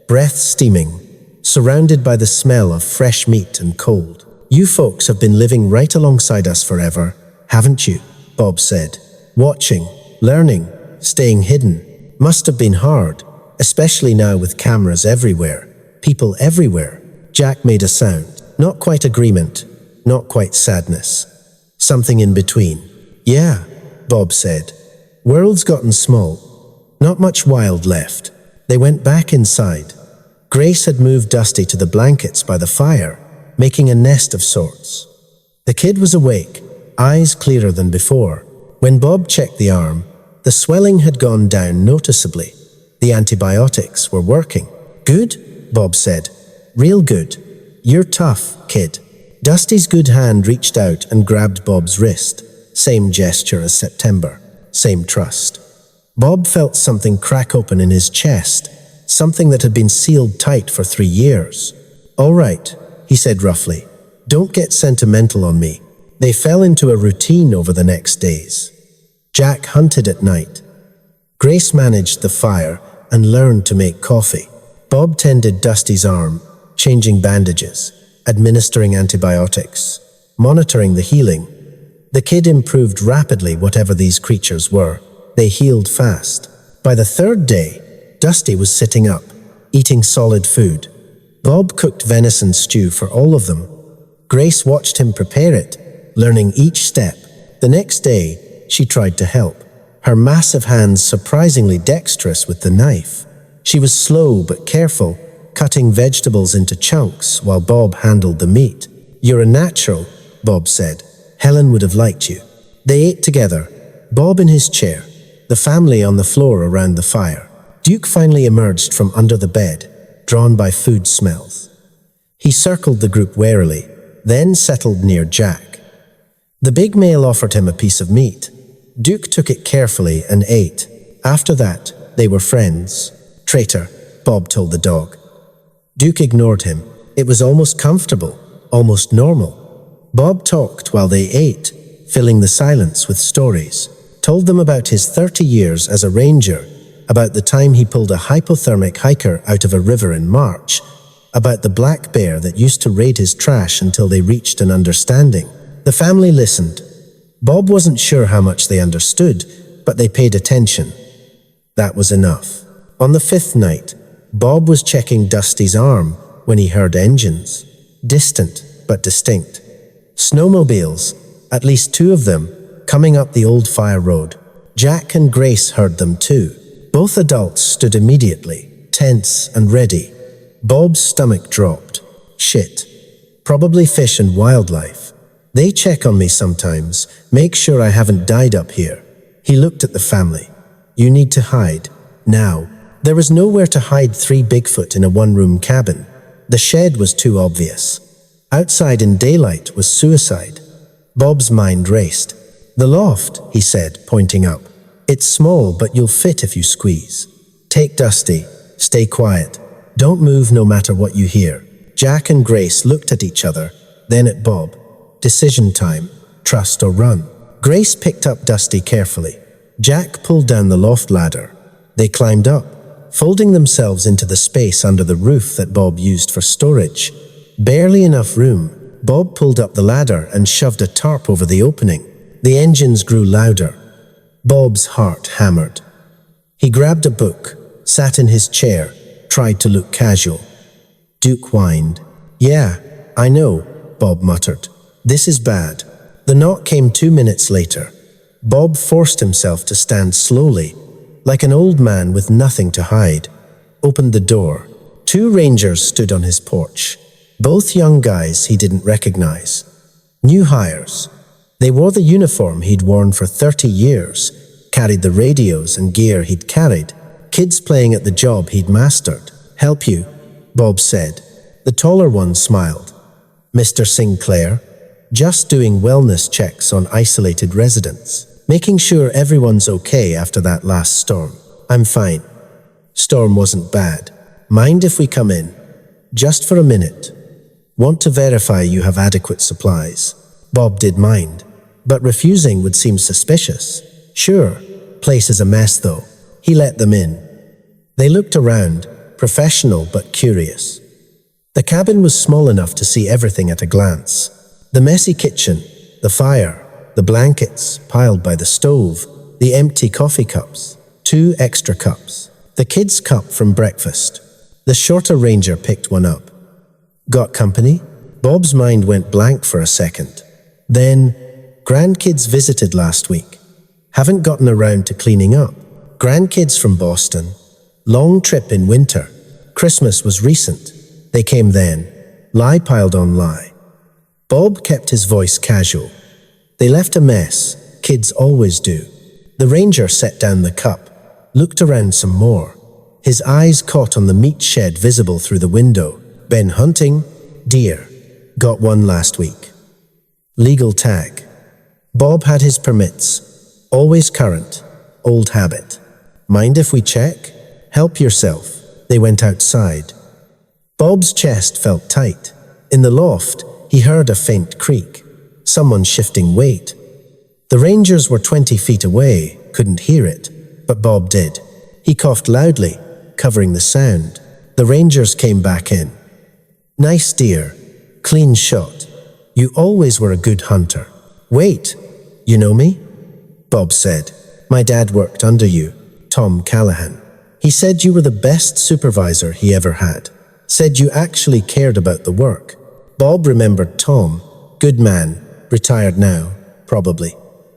breath steaming, surrounded by the smell of fresh meat and cold. You folks have been living right alongside us forever, haven't you? Bob said. Watching, learning, staying hidden. Must have been hard, especially now with cameras everywhere, people everywhere. Jack made a sound. Not quite agreement, not quite sadness. Something in between. Yeah, Bob said. World's gotten small. Not much wild left. They went back inside. Grace had moved Dusty to the blankets by the fire, making a nest of sorts. The kid was awake, eyes clearer than before. When Bob checked the arm, the swelling had gone down noticeably. The antibiotics were working. Good? Bob said. Real good. You're tough, kid. Dusty's good hand reached out and grabbed Bob's wrist. Same gesture as September. Same trust. Bob felt something crack open in his chest, something that had been sealed tight for 3 years. All right, he said roughly. Don't get sentimental on me. They fell into a routine over the next days. Jack hunted at night. Grace managed the fire and learned to make coffee. Bob tended Dusty's arm, changing bandages, administering antibiotics, monitoring the healing. The kid improved rapidly, whatever these creatures were. They healed fast. By the 3rd day, Dusty was sitting up, eating solid food. Bob cooked venison stew for all of them. Grace watched him prepare it, learning each step. The next day, she tried to help, her massive hands surprisingly dexterous with the knife. She was slow but careful, cutting vegetables into chunks while Bob handled the meat. You're a natural, Bob said. Helen would have liked you. They ate together, Bob in his chair, the family on the floor around the fire. Duke finally emerged from under the bed, drawn by food smells. He circled the group warily, then settled near Jack. The big male offered him a piece of meat. Duke took it carefully and ate. After that, they were friends. Traitor, Bob told the dog. Duke ignored him. It was almost comfortable, almost normal. Bob talked while they ate, filling the silence with stories. Told them about his 30 years as a ranger, about the time he pulled a hypothermic hiker out of a river in March, about the black bear that used to raid his trash until they reached an understanding. The family listened. Bob wasn't sure how much they understood, but they paid attention. That was enough. On the 5th night, Bob was checking Dusty's arm when he heard engines. Distant, but distinct. Snowmobiles, at least 2 of them, coming up the old fire road. Jack and Grace heard them too. Both adults stood immediately, tense and ready. Bob's stomach dropped. Shit. Probably fish and wildlife. They check on me sometimes, make sure I haven't died up here. He looked at the family. You need to hide. Now. There was nowhere to hide 3 Bigfoot in a one-room cabin. The shed was too obvious. Outside in daylight was suicide. Bob's mind raced. The loft, he said, pointing up. It's small, but you'll fit if you squeeze. Take Dusty. Stay quiet. Don't move no matter what you hear. Jack and Grace looked at each other, then at Bob. Decision time. Trust or run. Grace picked up Dusty carefully. Jack pulled down the loft ladder. They climbed up, folding themselves into the space under the roof that Bob used for storage. Barely enough room. Bob pulled up the ladder and shoved a tarp over the opening. The engines grew louder. Bob's heart hammered. He grabbed a book, sat in his chair, tried to look casual. Duke whined. "Yeah, I know," Bob muttered. "This is bad." The knock came 2 minutes later. Bob forced himself to stand slowly, like an old man with nothing to hide. Opened the door. 2 rangers stood on his porch. Both young guys he didn't recognize. New hires. They wore the uniform he'd worn for 30 years, carried the radios and gear he'd carried, kids playing at the job he'd mastered. "Help you?" Bob said. The taller one smiled. "Mr. Sinclair?" "Just doing wellness checks on isolated residents, making sure everyone's okay after that last storm." "I'm fine." "Storm wasn't bad. Mind if we come in?" "Just for a minute. Want to verify you have adequate supplies." Bob did mind, but refusing would seem suspicious. "Sure. Place is a mess though." He let them in. They looked around, professional but curious. The cabin was small enough to see everything at a glance. The messy kitchen, the fire, the blankets piled by the stove, the empty coffee cups, 2 extra cups, the kids' cup from breakfast. The shorter ranger picked one up. "Got company?" Bob's mind went blank for a second. Then, "Grandkids visited last week. Haven't gotten around to cleaning up. Grandkids from Boston. Long trip in winter. Christmas was recent. They came then." Lie piled on lie. Bob kept his voice casual. "They left a mess. Kids always do." The ranger set down the cup, looked around some more. His eyes caught on the meat shed visible through the window. "Been hunting?" "Deer. Got one last week." Legal tag. Bob had his permits. Always current. Old habit. "Mind if we check?" "Help yourself." They went outside. Bob's chest felt tight. In the loft, he heard a faint creak. Someone shifting weight. The rangers were 20 feet away, couldn't hear it, but Bob did. He coughed loudly, covering the sound. The rangers came back in. "Nice deer. Clean shot. You always were a good hunter." "Wait, you know me?" Bob said. "My dad worked under you, Tom Callahan. He said you were the best supervisor he ever had. Said you actually cared about the work." Bob remembered Tom. Good man, retired now, probably.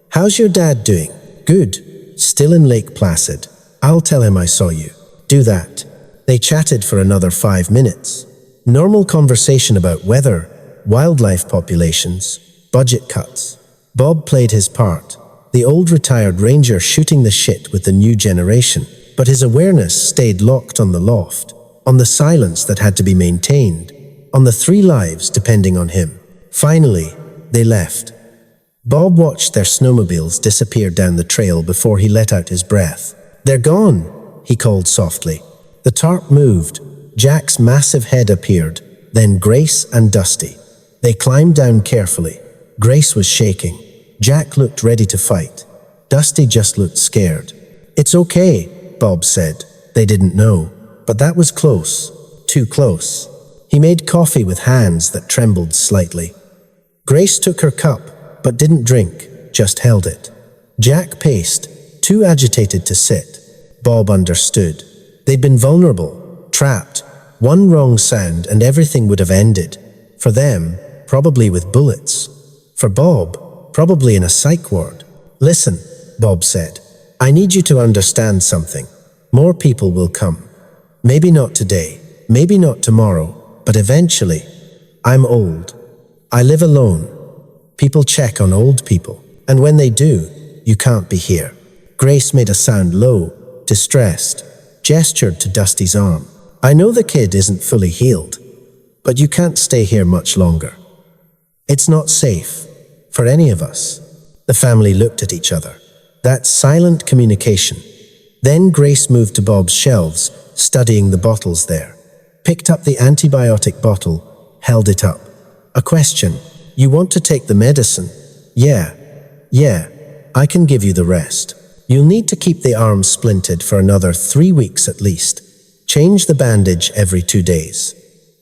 "How's your dad doing?" "Good. Still in Lake Placid. I'll tell him I saw you." "Do that." They chatted for another 5 minutes. Normal conversation about weather, wildlife populations, budget cuts. Bob played his part, the old retired ranger shooting the shit with the new generation, but his awareness stayed locked on the loft, on the silence that had to be maintained, on the 3 lives depending on him. Finally, they left. Bob watched their snowmobiles disappear down the trail before he let out his breath. "They're gone," he called softly. The tarp moved. Jack's massive head appeared, then Grace and Dusty. They climbed down carefully. Grace was shaking. Jack looked ready to fight. Dusty just looked scared. "It's okay," Bob said. They didn't know, but that was close. Too close. He made coffee with hands that trembled slightly. Grace took her cup, but didn't drink, just held it. Jack paced, too agitated to sit. Bob understood. They'd been vulnerable, trapped. One wrong sound and everything would have ended. For them, probably with bullets. For Bob, probably in a psych ward. "Listen," Bob said. "I need you to understand something. More people will come. Maybe not today, maybe not tomorrow, but eventually. I'm old. I live alone. People check on old people, and when they do, you can't be here." Grace made a sound low, distressed, gestured to Dusty's arm. "I know the kid isn't fully healed, but you can't stay here much longer. It's not safe, for any of us." The family looked at each other. That silent communication. Then Grace moved to Bob's shelves, studying the bottles there. Picked up the antibiotic bottle, held it up. A question. You want to take the medicine? Yeah. I can give you the rest. You'll need to keep the arm splinted for another 3 weeks at least. Change the bandage every 2 days.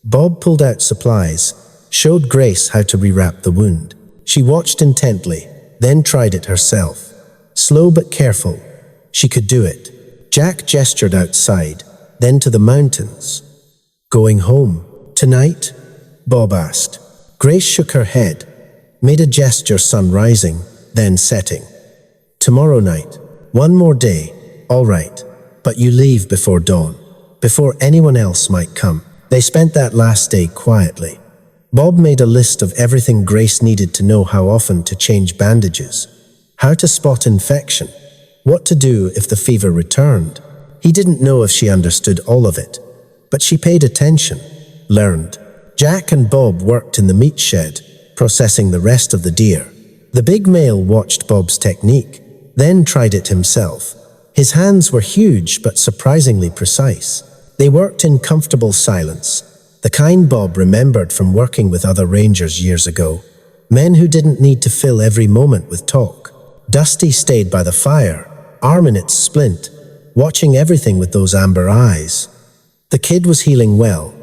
Bob pulled out supplies, showed Grace how to rewrap the wound. She watched intently, then tried it herself. Slow but careful. She could do it. Jack gestured outside, then to the mountains. Going home? Tonight? Bob asked. Grace shook her head, made a gesture, sun rising, then setting. Tomorrow night. 1 more day. All right. But you leave before dawn, before anyone else might come. They spent that last day quietly. Bob made a list of everything Grace needed to know: how often to change bandages, how to spot infection, what to do if the fever returned. He didn't know if she understood all of it, but she paid attention, learned. Jack and Bob worked in the meat shed, processing the rest of the deer. The big male watched Bob's technique, then tried it himself. His hands were huge but surprisingly precise. They worked in comfortable silence, the kind Bob remembered from working with other rangers years ago, men who didn't need to fill every moment with talk. Dusty stayed by the fire, arm in its splint, watching everything with those amber eyes. The kid was healing well,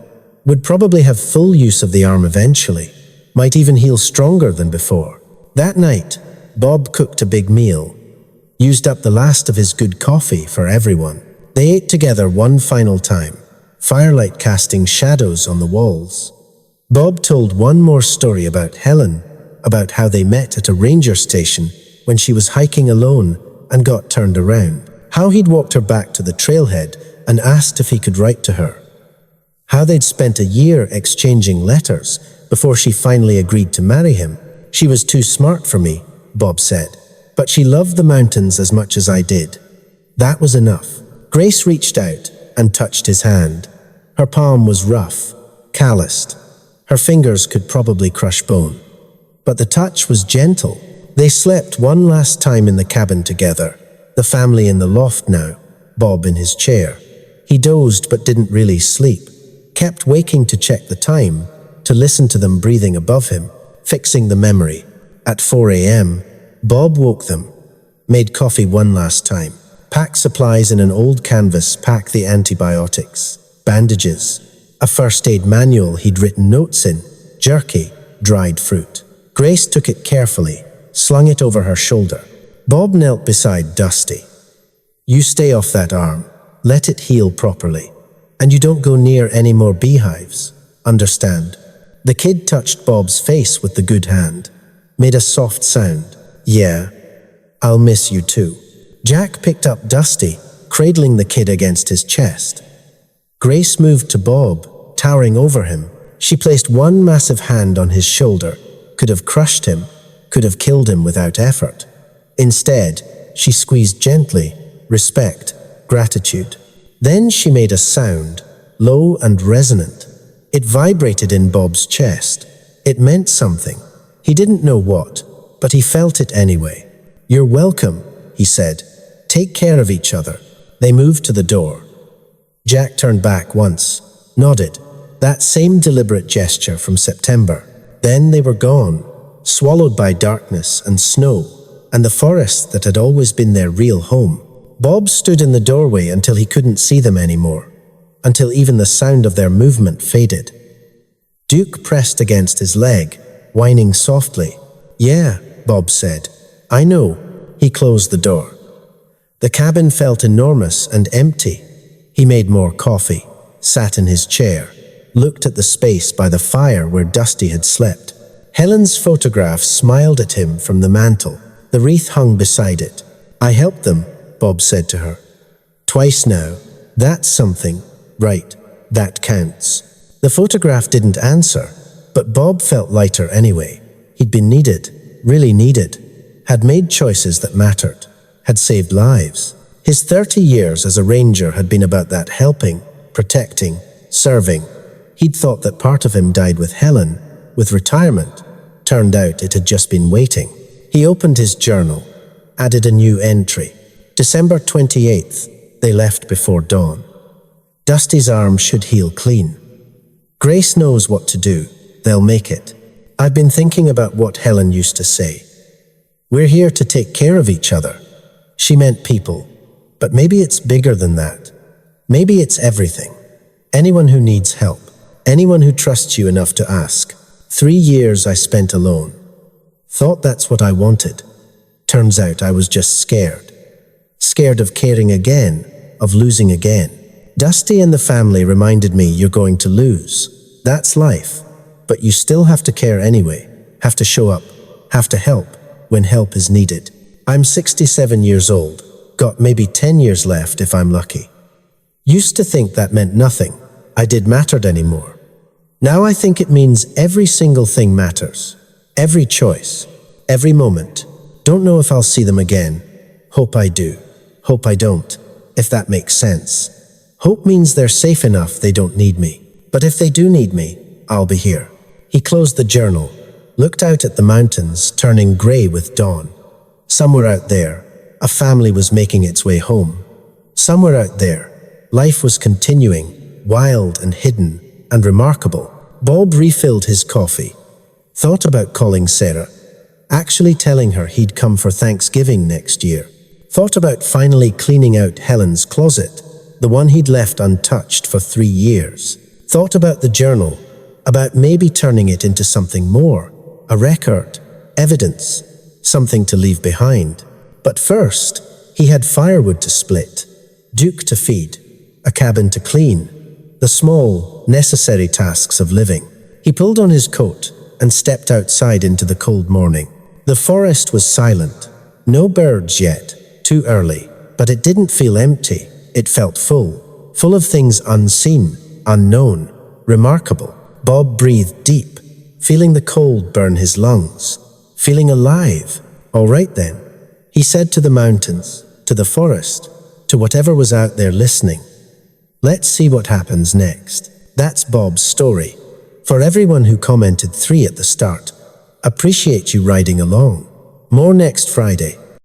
would probably have full use of the arm eventually, might even heal stronger than before. That night, Bob cooked a big meal, used up the last of his good coffee for everyone. They ate together one final time, firelight casting shadows on the walls. Bob told one more story about Helen, about how they met at a ranger station when she was hiking alone and got turned around, how he'd walked her back to the trailhead and asked if he could write to her, how they'd spent a year exchanging letters before she finally agreed to marry him. She was too smart for me, Bob said, but she loved the mountains as much as I did. That was enough. Grace reached out and touched his hand. Her palm was rough, calloused. Her fingers could probably crush bone. But the touch was gentle. They slept one last time in the cabin together, the family in the loft now, Bob in his chair. He dozed but didn't really sleep, kept waking to check the time, to listen to them breathing above him, fixing the memory. At 4 a.m., Bob woke them, made coffee one last time, packed supplies in an old canvas, packed the antibiotics, bandages, a first aid manual he'd written notes in, jerky, dried fruit. Grace took it carefully, slung it over her shoulder. Bob knelt beside Dusty. You stay off that arm, let it heal properly, and you don't go near any more beehives, understand? The kid touched Bob's face with the good hand, made a soft sound. Yeah, I'll miss you too. Jack picked up Dusty, cradling the kid against his chest. Grace moved to Bob, towering over him. She placed one massive hand on his shoulder, could have crushed him, could have killed him without effort. Instead, she squeezed gently, respect, gratitude. Then she made a sound, low and resonant. It vibrated in Bob's chest. It meant something. He didn't know what, but he felt it anyway. You're welcome, he said. Take care of each other. They moved to the door. Jack turned back once, nodded. That same deliberate gesture from September. Then they were gone, swallowed by darkness and snow, and the forest that had always been their real home. Bob stood in the doorway until he couldn't see them anymore, until even the sound of their movement faded. Duke pressed against his leg, whining softly. Yeah, Bob said. I know. He closed the door. The cabin felt enormous and empty. He made more coffee, sat in his chair, looked at the space by the fire where Dusty had slept. Helen's photograph smiled at him from the mantel. The wreath hung beside it. I helped them, Bob said to her. Twice now. That's something. Right. That counts. The photograph didn't answer, but Bob felt lighter anyway. He'd been needed, really needed, had made choices that mattered, had saved lives. His 30 years as a ranger had been about that helping, protecting, serving. He'd thought that part of him died with Helen, with retirement. Turned out it had just been waiting. He opened his journal. added a new entry. December 28th, they left before dawn. Dusty's arm should heal clean. Grace knows what to do. They'll make it. I've been thinking about what Helen used to say. We're here to take care of each other. She meant people. But maybe it's bigger than that. Maybe it's everything. Anyone who needs help. Anyone who trusts you enough to ask. 3 years I spent alone. Thought that's what I wanted. Turns out I was just scared. Scared of caring again, of losing again. Dusty and the family reminded me you're going to lose. That's life. But you still have to care anyway. Have to show up. Have to help when help is needed. I'm 67 years old. Got maybe 10 years left if I'm lucky. Used to think that meant nothing. I did mattered anymore. Now I think it means every single thing matters. Every choice. Every moment. Don't know if I'll see them again. Hope I do. Hope I don't. If that makes sense. Hope means they're safe enough they don't need me. But if they do need me, I'll be here. He closed the journal, looked out at the mountains turning grey with dawn. Somewhere out there, a family was making its way home. Somewhere out there, life was continuing, wild and hidden and remarkable. Bob refilled his coffee, thought about calling Sarah, actually telling her he'd come for Thanksgiving next year. Thought about finally cleaning out Helen's closet, the one he'd left untouched for 3 years. Thought about the journal, about maybe turning it into something more, a record, evidence, something to leave behind. But first, he had firewood to split, Duke to feed, a cabin to clean, the small, necessary tasks of living. He pulled on his coat and stepped outside into the cold morning. The forest was silent, no birds yet, too early, but it didn't feel empty. It felt full, full of things unseen, unknown, remarkable. Bob breathed deep, feeling the cold burn his lungs, feeling alive. All right then, he said to the mountains, to the forest, to whatever was out there listening. Let's see what happens next. That's Bob's story. For everyone who commented 3 at the start, appreciate you riding along. More next Friday.